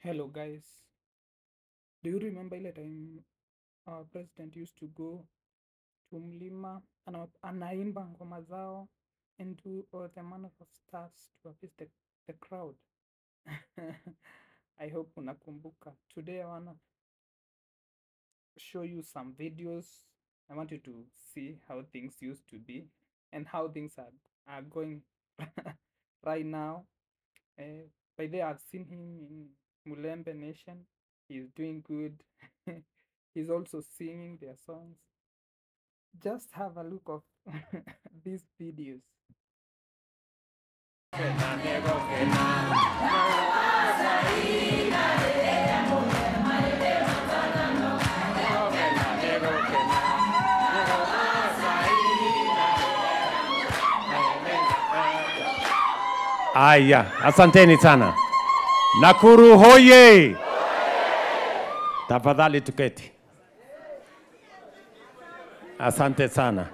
Hello guys, do you remember ile time our president used to go to mlima anaimba ngoma zao and do all the manner of stars to appease the crowd? I hope unakumbuka. Today I wanna show you some videos. I want you to see how things used to be and how things are going right now. By the way, I've seen him in Mulembe Nation. He's doing good. He's also singing their songs. Just have a look of these videos. Aya, asanteni sana. Nakuru hoye! Tafadhali tuketi. Asante sana.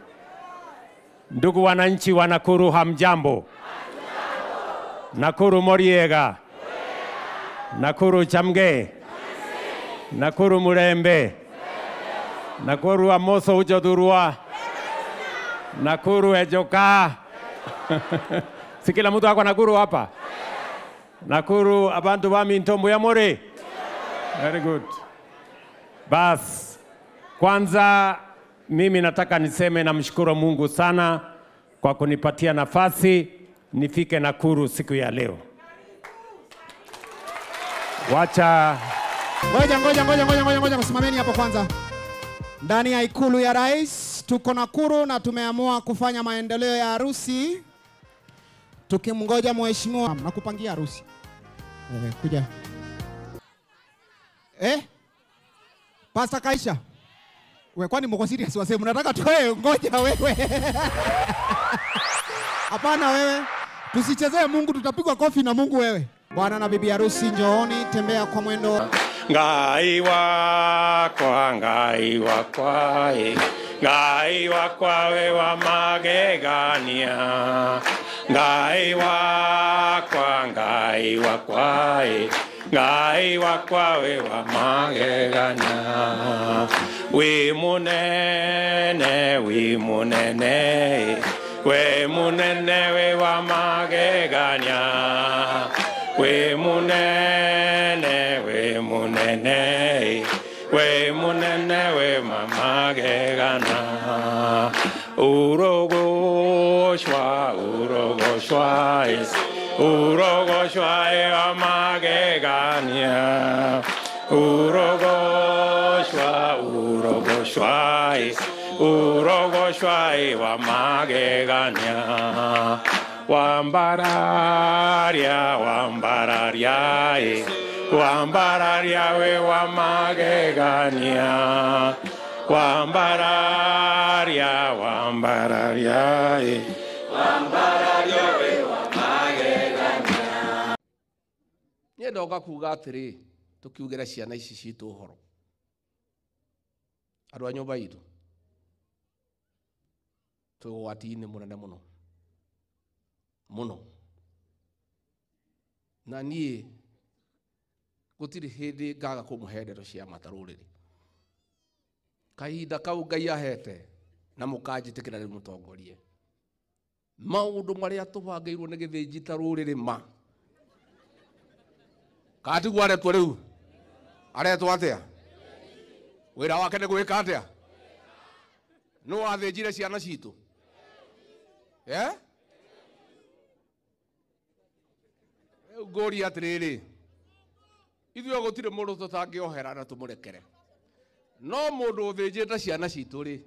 Ndugu wananchi wa Nakuru, hamjambo? Nakuru Moriega. Nakuru Chamge. Nakuru Murembe. Nakuru Amoso Ujodurua. Nakuru Ejoka. Si kila mtu ako Nakuru hapa? Nakuru abantu bami ntombo ya more? Very good. Bas, kwanza mimi nataka niseme namshukuru Mungu sana kwa kunipatia nafasi nifike Nakuru siku ya leo. Wacha Ngoja kusimameni hapo kwanza. Ndani ya ikulu ya rais tuko Nakuru na tumeamua kufanya maendeleo ya harusi. Tukimngoja mheshimiwa nakupangia harusi. Kuja. Pastor Kaisha. Wewe kwani mko serious wasema mnataka toe ngoja wewe. Hapana wewe. Tusichezee Mungu, tutapigwa kofi na Mungu wewe. Bwana na bibi harusi njooni, tembea kwa mwendo. Ngai wakwa, Ngai wakwa, Ngai wakwa we wa magegania. Ngai wakwa, Ngai wakwa, Ngai wakwa we wa magegania. We munene, we munene, we munene we wa magegania. We munene, we munene, we munene we mamagegana. Urogoshwa, urogoshwa, urogoshwa e mamagegania. Urogoshwa, urogoshwa, urogoshwa e mamagegania. Wambararia, wambararia, wambararia we wamagegania. Wambararia, wambararia, wambararia we wamagegania. Nye ndoka kuga atiri tukiugera ciana ici citu horo. Andu a nyumba itu tugwati-ini munene muno muno na niĩ gũtirĩ hĩndĩ ngaga kũmũhe ndeto cia matarũrĩrĩ. Kahinda kau Ngai ahete na mũkanjĩtĩkĩra rĩu mũtongorie. Maũndũ marĩa tũbangĩirwo nĩ gĩthĩnji ta rũrĩrĩ ma. Katigwo aretwo rĩu. Aretwo atĩa? Wĩra wake nĩ gwĩka atĩa? Nũ wathĩnjire ciana citũ? Ngori atiriri ithuĩ gũtirĩ mũndũ tũtangĩohera na tũmũrekere. No mũndũ ũthĩnjĩte ciana citũ rĩ,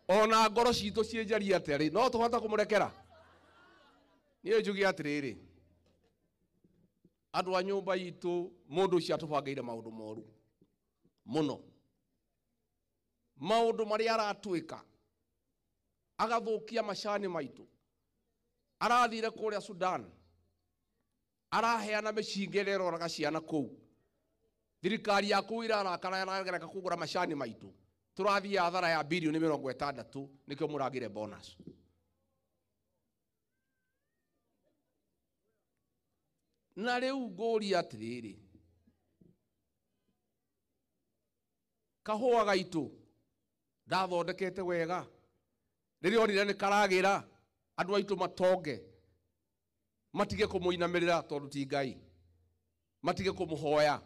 ona ngoro citũ ciĩnjaria atĩa rĩ, no tũhota kũmũrekera? Niĩ njuge atiriri, andũ a nyũmba itũ mũndũ ũcio atũbangĩire maũndũ moru mũno. Maũndũ marĩa aratwĩka agathũkia macani maitũ. Arathire kũrĩa Sudan, araheana mĩcinga ĩrĩa ĩroraga ciana kũu. Thirikari ya kũu irarakara ĩragereka kũgũra macani maitũ. Tũrathiĩ hathara ya bilioni 60 nĩkĩo mũragire bonus. Na rĩu ngũria atĩrĩrĩ, kahua gaitu ndathondekete wega riria onire ni karagira andu aitu matonge matige kumuinamirira tondu ti Ngai matige kumuhoya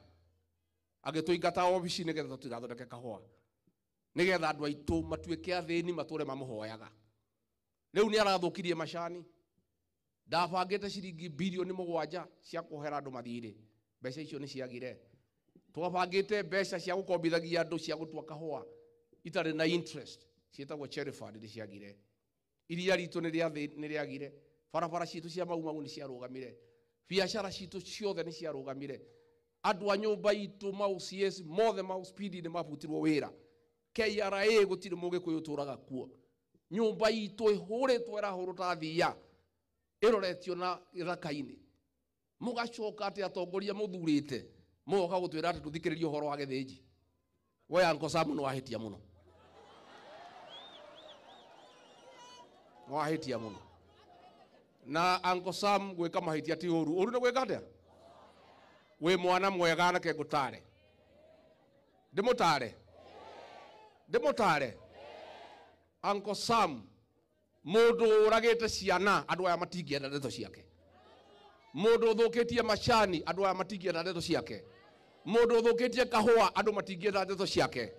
agituingata obici nigetha tutigathondeke kahua nigetha andu aitu matuike athini mature mamuhoyaga riu ni arathukirie macani ndabangite ciringi bilioni 7 cia kuhera andu mathiri mbeca icio ni ciagire twabangite mbeca cia gukombithagia andu cia gutua kahua itari na interest cietagwo cherry fund ni ciagire iria ritu ni riagire barabara citu cia mau ni ciarugamire biashara citu ciothe ni ciarugamire andu a nyumba itu mau CS mothe mau speed ni mabutirwo wira KRA gutiri mugikuyu turaga kuo nyumba itu ihuritwo irahurota thia iroretio na ithaka-ini mugacoka ati atongoria muthurite mugoka gutwira ati tuthikiririe uhoro wa githinji we Uncle Sam no ahitia muno wahitia muno na Uncle Sam gwika mahitia ti uru ni gwika atia we mwana mwega na ke ngutare ndimutare Uncle Sam mundu uragite ciana andu aya matingienda ndeto ciake mundu uthukitie macani andu aya matingienda ndeto ciake mundu uthukitie kahua andu matingienda ndeto ciake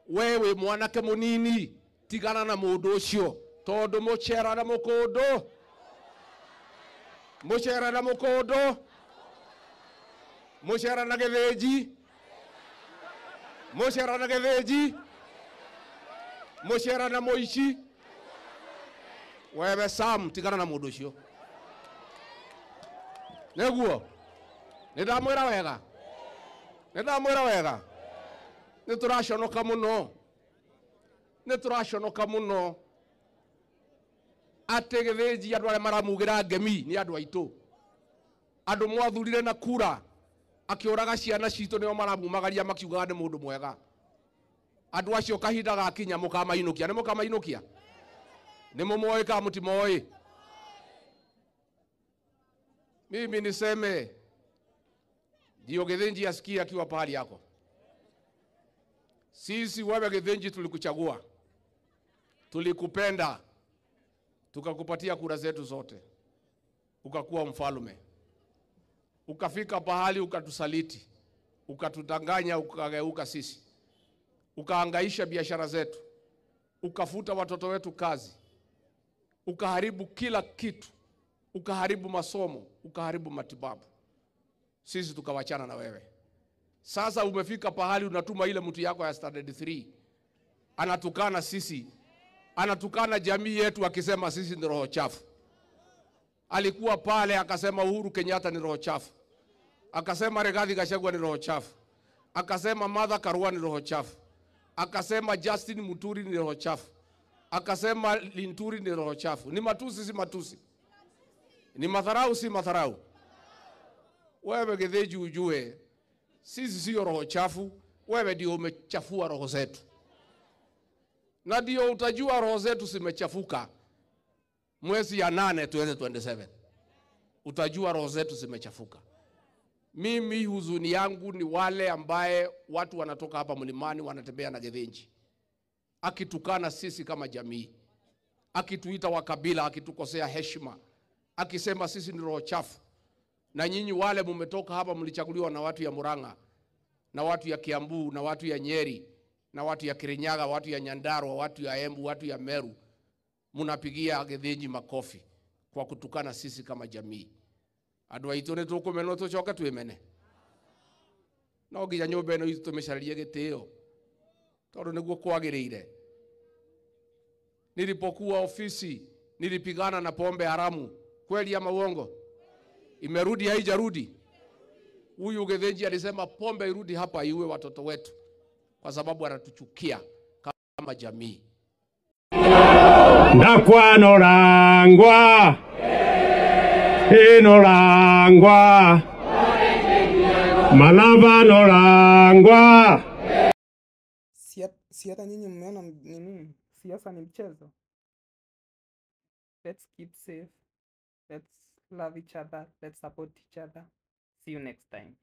wewe mwanake munini tigana na mundu ucio tondu mucera na mukundu mucera na githinji mucera na muici wewe Sam tigana na mundu ucio neguo ndamwira wega nituraconoka muno ati githinji andu aria maramugira ngemi ni andu aitu andu mwathurire na kura akiuraga ciana citu nio maramumagaria makiuga ni mundu mwega andu acio kahinda gakinya mukamainukia ni mumoi ka mutimoi mimi niseme ndio githinji asikia akiwa pahali yako sisi wewe githinji tulikuchagua tulikupenda tukakupatia kura zetu zote ukakuwa mfalme ukafika pahali ukatusaliti ukatudanganya ukageuka sisi ukahangaisha biashara zetu ukafuta watoto wetu kazi ukaharibu kila kitu ukaharibu masomo ukaharibu matibabu sisi tukawachana na wewe sasa umefika pahali unatuma ile mtu yako ya standard 3 anatukana sisi anatukana jamii yetu akisema sisi ni roho chafu alikuwa pale akasema Uhuru Kenyatta ni roho chafu akasema Rigathi Gachagua ni roho chafu akasema Martha Karua ni roho chafu akasema Justin Muturi ni roho chafu akasema Linturi ni roho chafu ni matusi si matusi ni madharau si madharau wewe githinji ujue sisi sio roho chafu wewe ndio umechafua roho zetu na ndio utajua roho zetu zimechafuka mwezi ya 8 2027 utajua roho zetu zimechafuka mimi huzuni yangu ni wale ambaye watu wanatoka hapa mlimani wanatembea na githinji akitukana sisi kama jamii akituita wakabila akitukosea heshima akisema sisi ni roho chafu na nyinyi wale mmetoka hapa mlichaguliwa na watu ya Murang'a na watu ya Kiambu na watu ya Nyeri na watu ya Kirinyaga watu ya Nyandarua watu ya Embu watu ya Meru munapigia githinji makofi kwa kutukana sisi kama jamii andu aitu ni tukumeno tucoka twimene no nginya nyumba ino itu tumicaririe gitio tondu niguo kwagiriire nilipokuwa ofisi nilipigana na pombe haramu kweli ama uongo imerudi haijarudi huyu githinji alisema pombe irudi hapa iwe watoto wetu kwa sababu anatuchukia kama jamii ndakwanorangwa inorangwa malava norangwa si hata nyinyi mmeona nini siasa ni mchezo let's keep safe let's love each other let's support each other see you next time